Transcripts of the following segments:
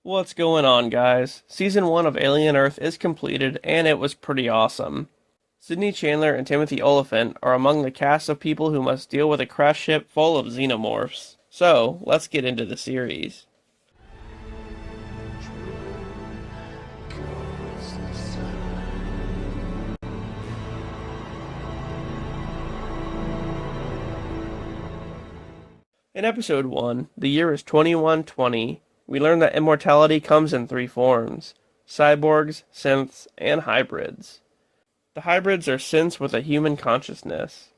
What's going on, guys? Season 1 of Alien Earth is completed, and it was pretty awesome. Sidney Chandler and Timothy Oliphant are among the cast of people who must deal with a crash ship full of xenomorphs. So, let's get into the series. In episode 1, the year is 2120. We learn that immortality comes in 3 forms: cyborgs, synths, and hybrids. The hybrids are synths with a human consciousness.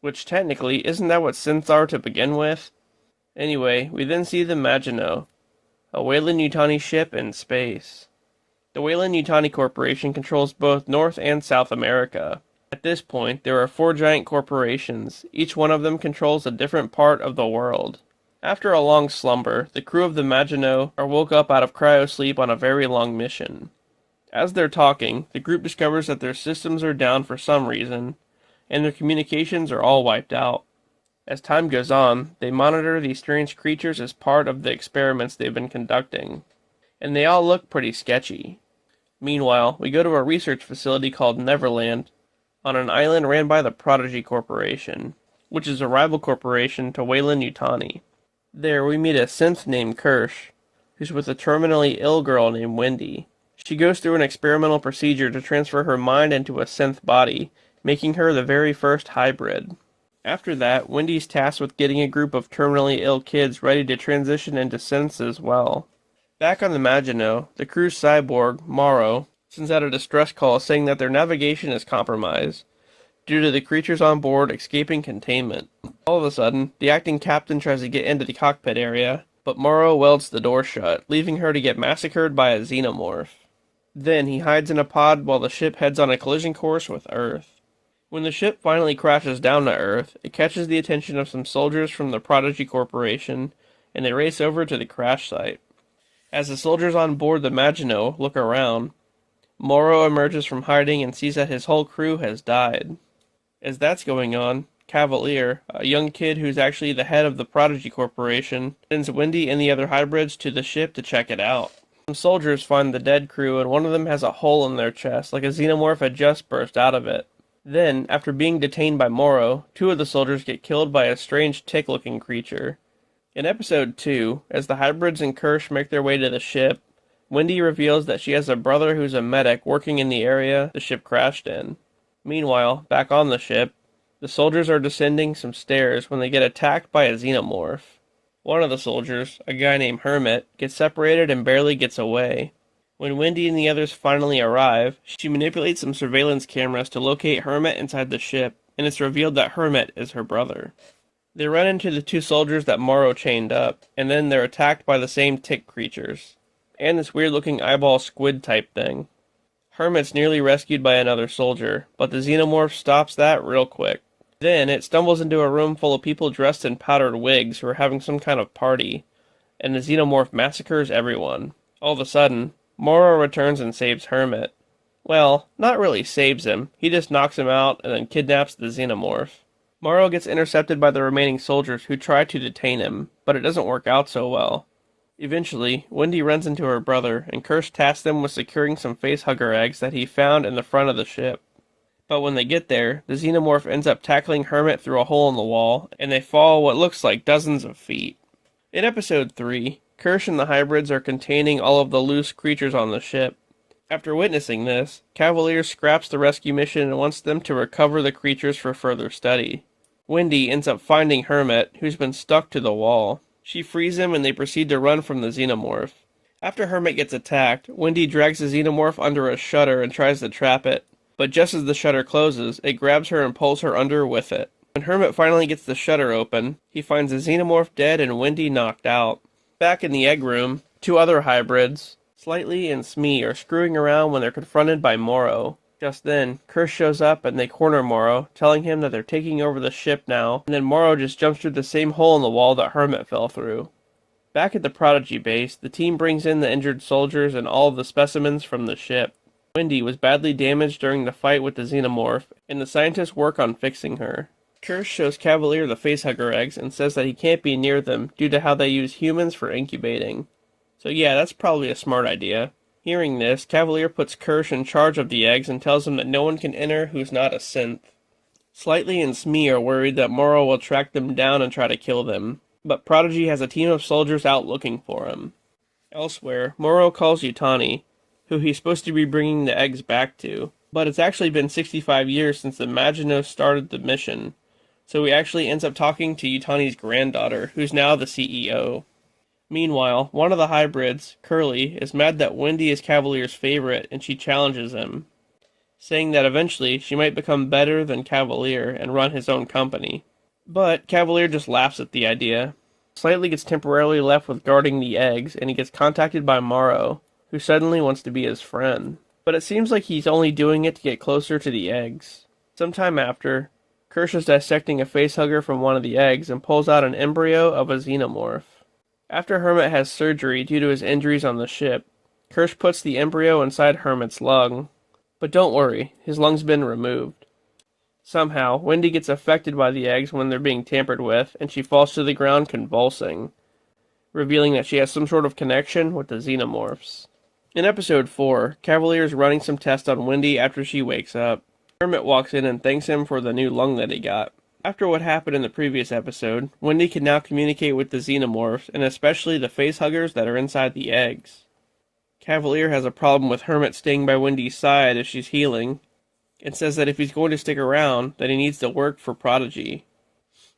Which technically, isn't that what synths are to begin with? Anyway, we then see the Maginot, a Weyland-Yutani ship in space. The Weyland-Yutani Corporation controls both North and South America. At this point, there are 4 giant corporations. Each one of them controls a different part of the world. After a long slumber, the crew of the Maginot are woke up out of cryosleep on a very long mission. As they're talking, the group discovers that their systems are down for some reason, and their communications are all wiped out. As time goes on, they monitor these strange creatures as part of the experiments they've been conducting, and they all look pretty sketchy. Meanwhile, we go to a research facility called Neverland, on an island ran by the Prodigy Corporation, which is a rival corporation to Weyland-Yutani. There we meet a synth named Kirsch, who's with a terminally ill girl named Wendy. She goes through an experimental procedure to transfer her mind into a synth body, making her the very first hybrid. After that, Wendy's tasked with getting a group of terminally ill kids ready to transition into synths as well. Back on the Maginot, the crew's cyborg, Morrow, sends out a distress call saying that their navigation is compromised, due to the creatures on board escaping containment. All of a sudden, the acting captain tries to get into the cockpit area, but Morrow welds the door shut, leaving her to get massacred by a xenomorph. Then he hides in a pod while the ship heads on a collision course with Earth. When the ship finally crashes down to Earth, it catches the attention of some soldiers from the Prodigy Corporation, and they race over to the crash site. As the soldiers on board the Maginot look around, Morrow emerges from hiding and sees that his whole crew has died. As that's going on, Cavalier, a young kid who's actually the head of the Prodigy Corporation, sends Wendy and the other hybrids to the ship to check it out. Some soldiers find the dead crew, and one of them has a hole in their chest, like a xenomorph had just burst out of it. Then, after being detained by Morrow, 2 of the soldiers get killed by a strange tick-looking creature. In episode 2, as the hybrids and Kirsch make their way to the ship, Wendy reveals that she has a brother who's a medic working in the area the ship crashed in. Meanwhile, back on the ship, the soldiers are descending some stairs when they get attacked by a xenomorph. One of the soldiers, a guy named Hermit, gets separated and barely gets away. When Wendy and the others finally arrive, she manipulates some surveillance cameras to locate Hermit inside the ship, and it's revealed that Hermit is her brother. They run into the 2 soldiers that Morrow chained up, and then they're attacked by the same tick creatures, and this weird-looking eyeball squid type thing. Hermit's nearly rescued by another soldier, but the xenomorph stops that real quick. Then it stumbles into a room full of people dressed in powdered wigs who are having some kind of party, and the xenomorph massacres everyone. All of a sudden, Morrow returns and saves Hermit. Well, not really saves him, he just knocks him out and then kidnaps the xenomorph. Morrow gets intercepted by the remaining soldiers who try to detain him, but it doesn't work out so well. Eventually, Wendy runs into her brother, and Kirsch tasks them with securing some facehugger eggs that he found in the front of the ship. But when they get there, the xenomorph ends up tackling Hermit through a hole in the wall, and they fall what looks like dozens of feet. In episode 3, Kirsch and the hybrids are containing all of the loose creatures on the ship. After witnessing this, Cavalier scraps the rescue mission and wants them to recover the creatures for further study. Wendy ends up finding Hermit, who's been stuck to the wall. She frees him and they proceed to run from the xenomorph. After Hermit gets attacked, Wendy drags the xenomorph under a shutter and tries to trap it, but just as the shutter closes, it grabs her and pulls her under with it. When Hermit finally gets the shutter open, he finds the xenomorph dead and Wendy knocked out. Back in the egg room, 2 other hybrids, Slightly and Smee, are screwing around when they're confronted by Morrow. Just then, Kirsch shows up and they corner Morrow, telling him that they're taking over the ship now, and then Morrow just jumps through the same hole in the wall that Hermit fell through. Back at the Prodigy base, the team brings in the injured soldiers and all of the specimens from the ship. Wendy was badly damaged during the fight with the xenomorph, and the scientists work on fixing her. Kirsch shows Cavalier the facehugger eggs and says that he can't be near them due to how they use humans for incubating. So yeah, that's probably a smart idea. Hearing this, Cavalier puts Kirsch in charge of the eggs and tells him that no one can enter who's not a synth. Slightly and Smee are worried that Morrow will track them down and try to kill them, but Prodigy has a team of soldiers out looking for him. Elsewhere, Morrow calls Yutani, who he's supposed to be bringing the eggs back to, but it's actually been 65 years since the Maginot started the mission, so he actually ends up talking to Yutani's granddaughter, who's now the CEO. Meanwhile, one of the hybrids, Curly, is mad that Wendy is Cavalier's favorite and she challenges him, saying that eventually she might become better than Cavalier and run his own company. But Cavalier just laughs at the idea. Slightly gets temporarily left with guarding the eggs, and he gets contacted by Morrow, who suddenly wants to be his friend. But it seems like he's only doing it to get closer to the eggs. Sometime after, Kirsch is dissecting a facehugger from one of the eggs and pulls out an embryo of a xenomorph. After Hermit has surgery due to his injuries on the ship, Kirsch puts the embryo inside Hermit's lung. But don't worry, his lung's been removed. Somehow, Wendy gets affected by the eggs when they're being tampered with, and she falls to the ground convulsing, revealing that she has some sort of connection with the xenomorphs. In episode 4, Cavalier is running some tests on Wendy after she wakes up. Hermit walks in and thanks him for the new lung that he got. After what happened in the previous episode, Wendy can now communicate with the xenomorphs, and especially the facehuggers that are inside the eggs. Cavalier has a problem with Hermit staying by Wendy's side as she's healing, and says that if he's going to stick around, then he needs to work for Prodigy.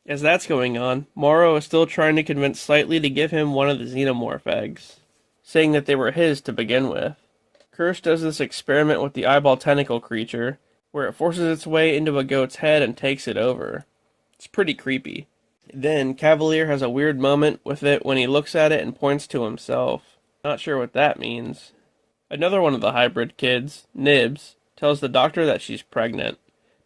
As that's going on, Morrow is still trying to convince Slightly to give him one of the xenomorph eggs, saying that they were his to begin with. Kirsch does this experiment with the eyeball tentacle creature, where it forces its way into a goat's head and takes it over. It's pretty creepy. Then, Cavalier has a weird moment with it when he looks at it and points to himself. Not sure what that means. Another one of the hybrid kids, Nibs, tells the doctor that she's pregnant.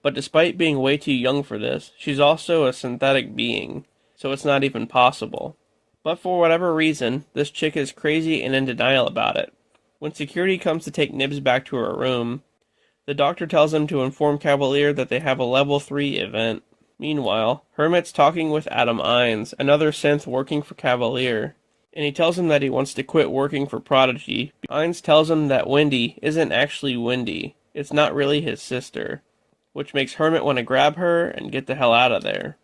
But despite being way too young for this, she's also a synthetic being, so it's not even possible. But for whatever reason, this chick is crazy and in denial about it. When security comes to take Nibs back to her room, the doctor tells him to inform Cavalier that they have a level 3 event. Meanwhile, Hermit's talking with Adam Ines, another synth working for Cavalier, and he tells him that he wants to quit working for Prodigy. Ines tells him that Wendy isn't actually Wendy. It's not really his sister, which makes Hermit want to grab her and get the hell out of there.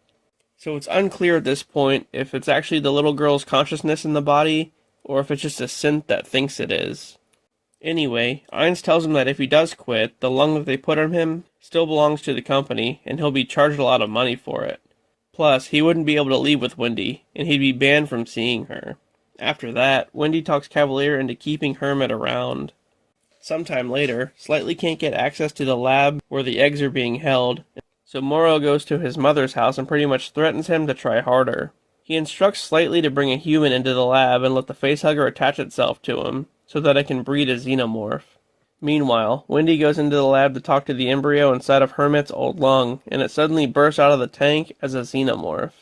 So it's unclear at this point if it's actually the little girl's consciousness in the body, or if it's just a synth that thinks it is. Anyway, Ines tells him that if he does quit, the lung that they put on him still belongs to the company, and he'll be charged a lot of money for it. Plus, he wouldn't be able to leave with Wendy, and he'd be banned from seeing her. After that, Wendy talks Cavalier into keeping Hermit around. Sometime later, Slightly can't get access to the lab where the eggs are being held, so Morrow goes to his mother's house and pretty much threatens him to try harder. He instructs Slightly to bring a human into the lab and let the facehugger attach itself to him, so that it can breed a xenomorph. Meanwhile, Wendy goes into the lab to talk to the embryo inside of Hermit's old lung, and it suddenly bursts out of the tank as a xenomorph.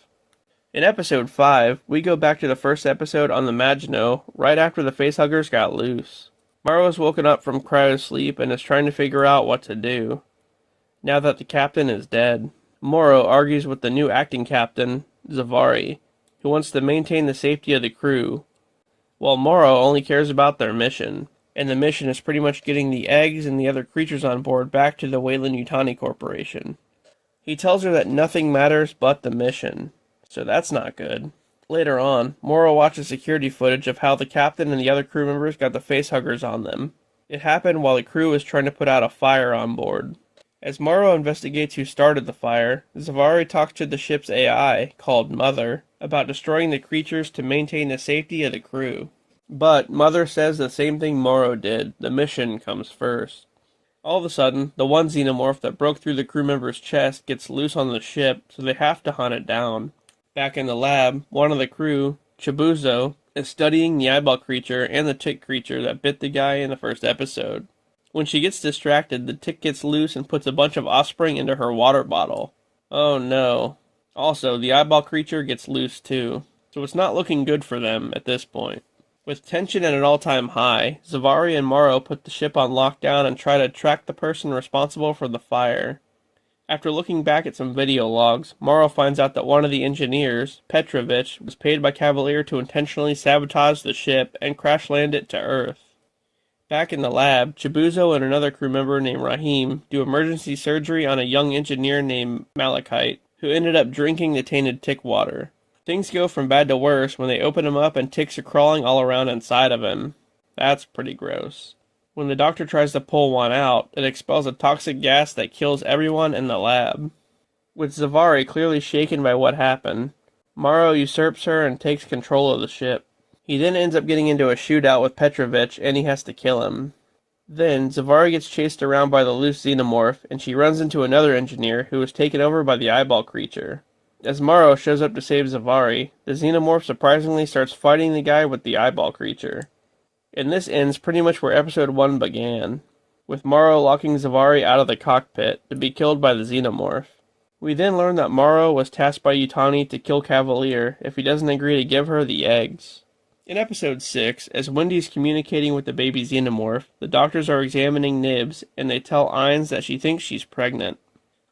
In episode 5, we go back to the first episode on the Maginot, right after the facehuggers got loose. Morrow is woken up from cryosleep and is trying to figure out what to do, now that the captain is dead. Morrow argues with the new acting captain, Zavari, who wants to maintain the safety of the crew, while Morrow only cares about their mission, and the mission is pretty much getting the eggs and the other creatures on board back to the Weyland-Yutani Corporation. He tells her that nothing matters but the mission, so that's not good. Later on, Morrow watches security footage of how the captain and the other crew members got the facehuggers on them. It happened while the crew was trying to put out a fire on board. As Morrow investigates who started the fire, Zavari talks to the ship's AI, called Mother, about destroying the creatures to maintain the safety of the crew. But Mother says the same thing Morrow did. The mission comes first. All of a sudden, the one xenomorph that broke through the crew member's chest gets loose on the ship, so they have to hunt it down. Back in the lab, one of the crew, Chibuzo, is studying the eyeball creature and the tick creature that bit the guy in the first episode. When she gets distracted, the tick gets loose and puts a bunch of offspring into her water bottle. Oh no. Also, the eyeball creature gets loose too, so it's not looking good for them at this point. With tension at an all-time high, Zavari and Morrow put the ship on lockdown and try to track the person responsible for the fire. After looking back at some video logs, Morrow finds out that one of the engineers, Petrovich, was paid by Cavalier to intentionally sabotage the ship and crash land it to Earth. Back in the lab, Chibouzo and another crew member named Rahim do emergency surgery on a young engineer named Malachite, who ended up drinking the tainted tick water. Things go from bad to worse when they open him up and ticks are crawling all around inside of him. That's pretty gross. When the doctor tries to pull one out, it expels a toxic gas that kills everyone in the lab. With Zavari clearly shaken by what happened, Morrow usurps her and takes control of the ship. He then ends up getting into a shootout with Petrovich and he has to kill him. Then, Zavari gets chased around by the loose xenomorph and she runs into another engineer who is taken over by the eyeball creature. As Morrow shows up to save Zavari, the xenomorph surprisingly starts fighting the guy with the eyeball creature. And this ends pretty much where episode 1 began, with Morrow locking Zavari out of the cockpit to be killed by the xenomorph. We then learn that Morrow was tasked by Yutani to kill Cavalier if he doesn't agree to give her the eggs. In episode 6, as Wendy's communicating with the baby xenomorph, the doctors are examining Nibs and they tell Ainz that she thinks she's pregnant.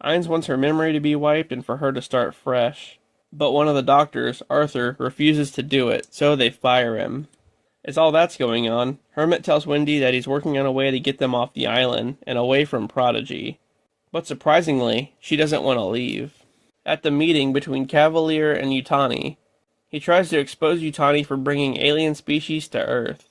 Ainz wants her memory to be wiped and for her to start fresh. But one of the doctors, Arthur, refuses to do it, so they fire him. As all that's going on, Hermit tells Wendy that he's working on a way to get them off the island and away from Prodigy. But surprisingly, she doesn't want to leave. At the meeting between Cavalier and Yutani, he tries to expose Yutani for bringing alien species to Earth,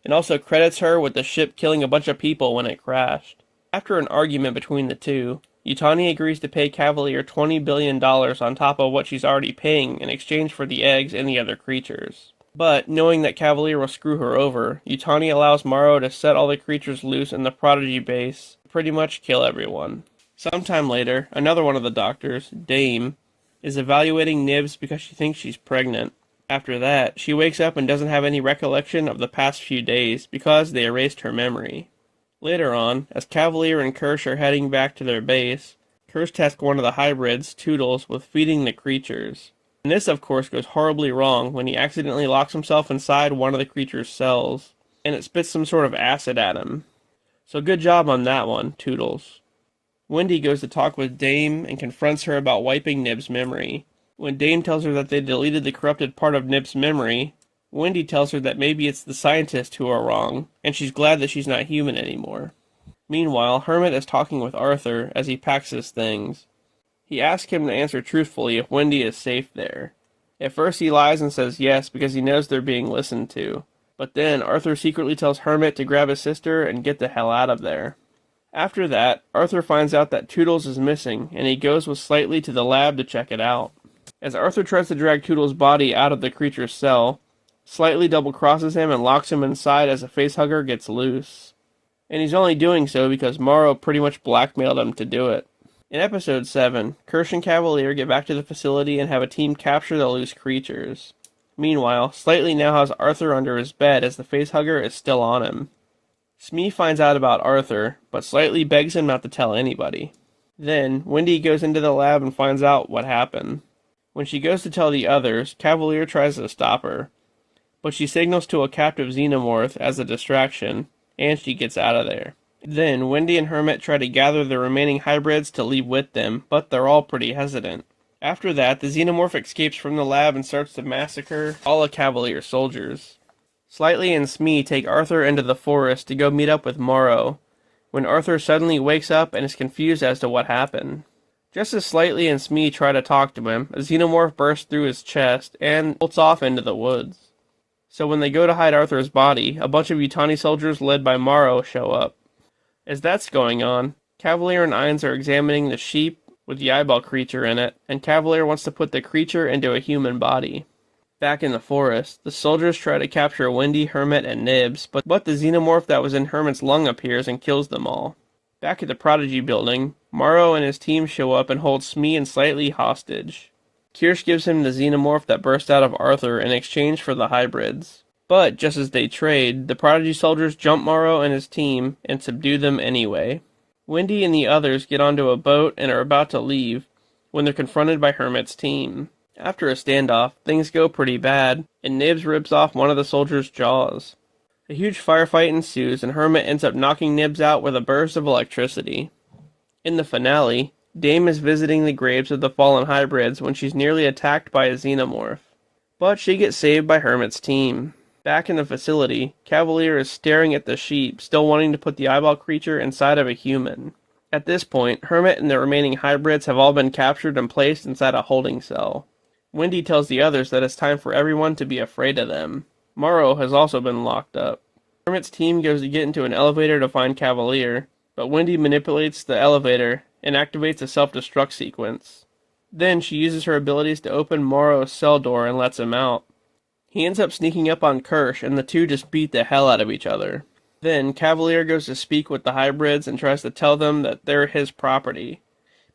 and also credits her with the ship killing a bunch of people when it crashed. After an argument between the two, Yutani agrees to pay Cavalier $20 billion on top of what she's already paying in exchange for the eggs and the other creatures. But, knowing that Cavalier will screw her over, Yutani allows Morrow to set all the creatures loose in the Prodigy base to pretty much kill everyone. Sometime later, another one of the doctors, Dame, is evaluating Nibs because she thinks she's pregnant. After that, she wakes up and doesn't have any recollection of the past few days because they erased her memory. Later on, as Cavalier and Kirsch are heading back to their base, Kirsch tasks one of the hybrids, Toodles, with feeding the creatures. And this, of course, goes horribly wrong when he accidentally locks himself inside one of the creature's cells, and it spits some sort of acid at him. So good job on that one, Toodles. Wendy goes to talk with Dame and confronts her about wiping Nib's memory. When Dame tells her that they deleted the corrupted part of Nib's memory, Wendy tells her that maybe it's the scientists who are wrong, and she's glad that she's not human anymore. Meanwhile, Hermit is talking with Arthur as he packs his things. He asks him to answer truthfully if Wendy is safe there. At first he lies and says yes because he knows they're being listened to. But then Arthur secretly tells Hermit to grab his sister and get the hell out of there. After that, Arthur finds out that Toodles is missing and he goes with Slightly to the lab to check it out. As Arthur tries to drag Toodles' body out of the creature's cell, Slightly double-crosses him and locks him inside as a facehugger gets loose. And he's only doing so because Morrow pretty much blackmailed him to do it. In episode 7, Kirsch and Cavalier get back to the facility and have a team capture the loose creatures. Meanwhile, Slightly now has Arthur under his bed as the facehugger is still on him. Smee finds out about Arthur, but Slightly begs him not to tell anybody. Then, Wendy goes into the lab and finds out what happened. When she goes to tell the others, Cavalier tries to stop her, but she signals to a captive xenomorph as a distraction, and she gets out of there. Then, Wendy and Hermit try to gather the remaining hybrids to leave with them, but they're all pretty hesitant. After that, the xenomorph escapes from the lab and starts to massacre all the Cavalier soldiers. Slightly and Smee take Arthur into the forest to go meet up with Morrow, when Arthur suddenly wakes up and is confused as to what happened. Just as Slightly and Smee try to talk to him, a xenomorph bursts through his chest and bolts off into the woods. So when they go to hide Arthur's body, a bunch of Yutani soldiers led by Morrow show up. As that's going on, Cavalier and Ainz are examining the sheep with the eyeball creature in it, and Cavalier wants to put the creature into a human body. Back in the forest, the soldiers try to capture Wendy, Hermit, and Nibs, but the xenomorph that was in Hermit's lung appears and kills them all. Back at the Prodigy building, Morrow and his team show up and hold Smee and Slightly hostage. Kirsch gives him the xenomorph that burst out of Arthur in exchange for the hybrids. But, just as they trade, the Prodigy soldiers jump Morrow and his team and subdue them anyway. Wendy and the others get onto a boat and are about to leave when they're confronted by Hermit's team. After a standoff, things go pretty bad, and Nibs rips off one of the soldiers' jaws. A huge firefight ensues and Hermit ends up knocking Nibs out with a burst of electricity. In the finale, Dame is visiting the graves of the fallen hybrids when she's nearly attacked by a xenomorph. But she gets saved by Hermit's team. Back in the facility, Cavalier is staring at the sheep, still wanting to put the eyeball creature inside of a human. At this point, Hermit and the remaining hybrids have all been captured and placed inside a holding cell. Wendy tells the others that it's time for everyone to be afraid of them. Morrow has also been locked up. Hermit's team goes to get into an elevator to find Cavalier, but Wendy manipulates the elevator and activates a self-destruct sequence. Then she uses her abilities to open Morrow's cell door and lets him out. He ends up sneaking up on Kirsch, and the two just beat the hell out of each other. Then Cavalier goes to speak with the hybrids and tries to tell them that they're his property,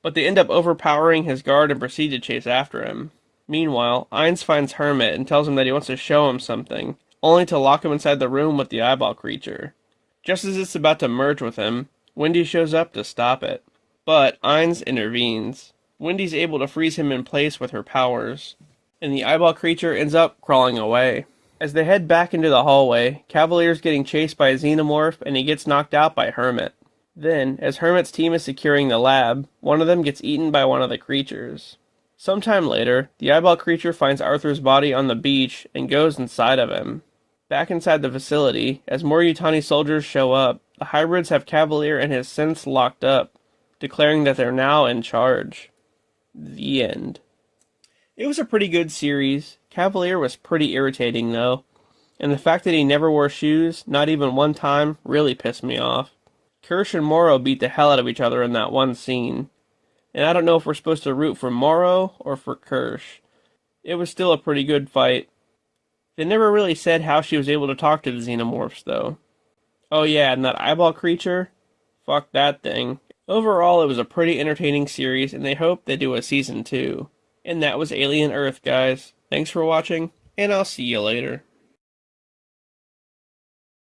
but they end up overpowering his guard and proceed to chase after him. Meanwhile, Ainz finds Hermit and tells him that he wants to show him something, only to lock him inside the room with the eyeball creature. Just as it's about to merge with him, Wendy shows up to stop it. But Ainz intervenes. Wendy's able to freeze him in place with her powers, and the eyeball creature ends up crawling away. As they head back into the hallway, Cavalier's getting chased by a xenomorph and he gets knocked out by Hermit. Then, as Hermit's team is securing the lab, one of them gets eaten by one of the creatures. Sometime later, the eyeball creature finds Arthur's body on the beach and goes inside of him. Back inside the facility, as more Yutani soldiers show up, the hybrids have Cavalier and his synths locked up, declaring that they're now in charge. The end. It was a pretty good series. Cavalier was pretty irritating though, and the fact that he never wore shoes, not even one time, really pissed me off. Kirsch and Morrow beat the hell out of each other in that one scene, and I don't know if we're supposed to root for Morrow or for Kirsch. It was still a pretty good fight. They never really said how she was able to talk to the xenomorphs though. Oh yeah, and that eyeball creature? Fuck that thing. Overall, it was a pretty entertaining series, and they hope they do a season 2. And that was Alien Earth, guys. Thanks for watching, and I'll see you later.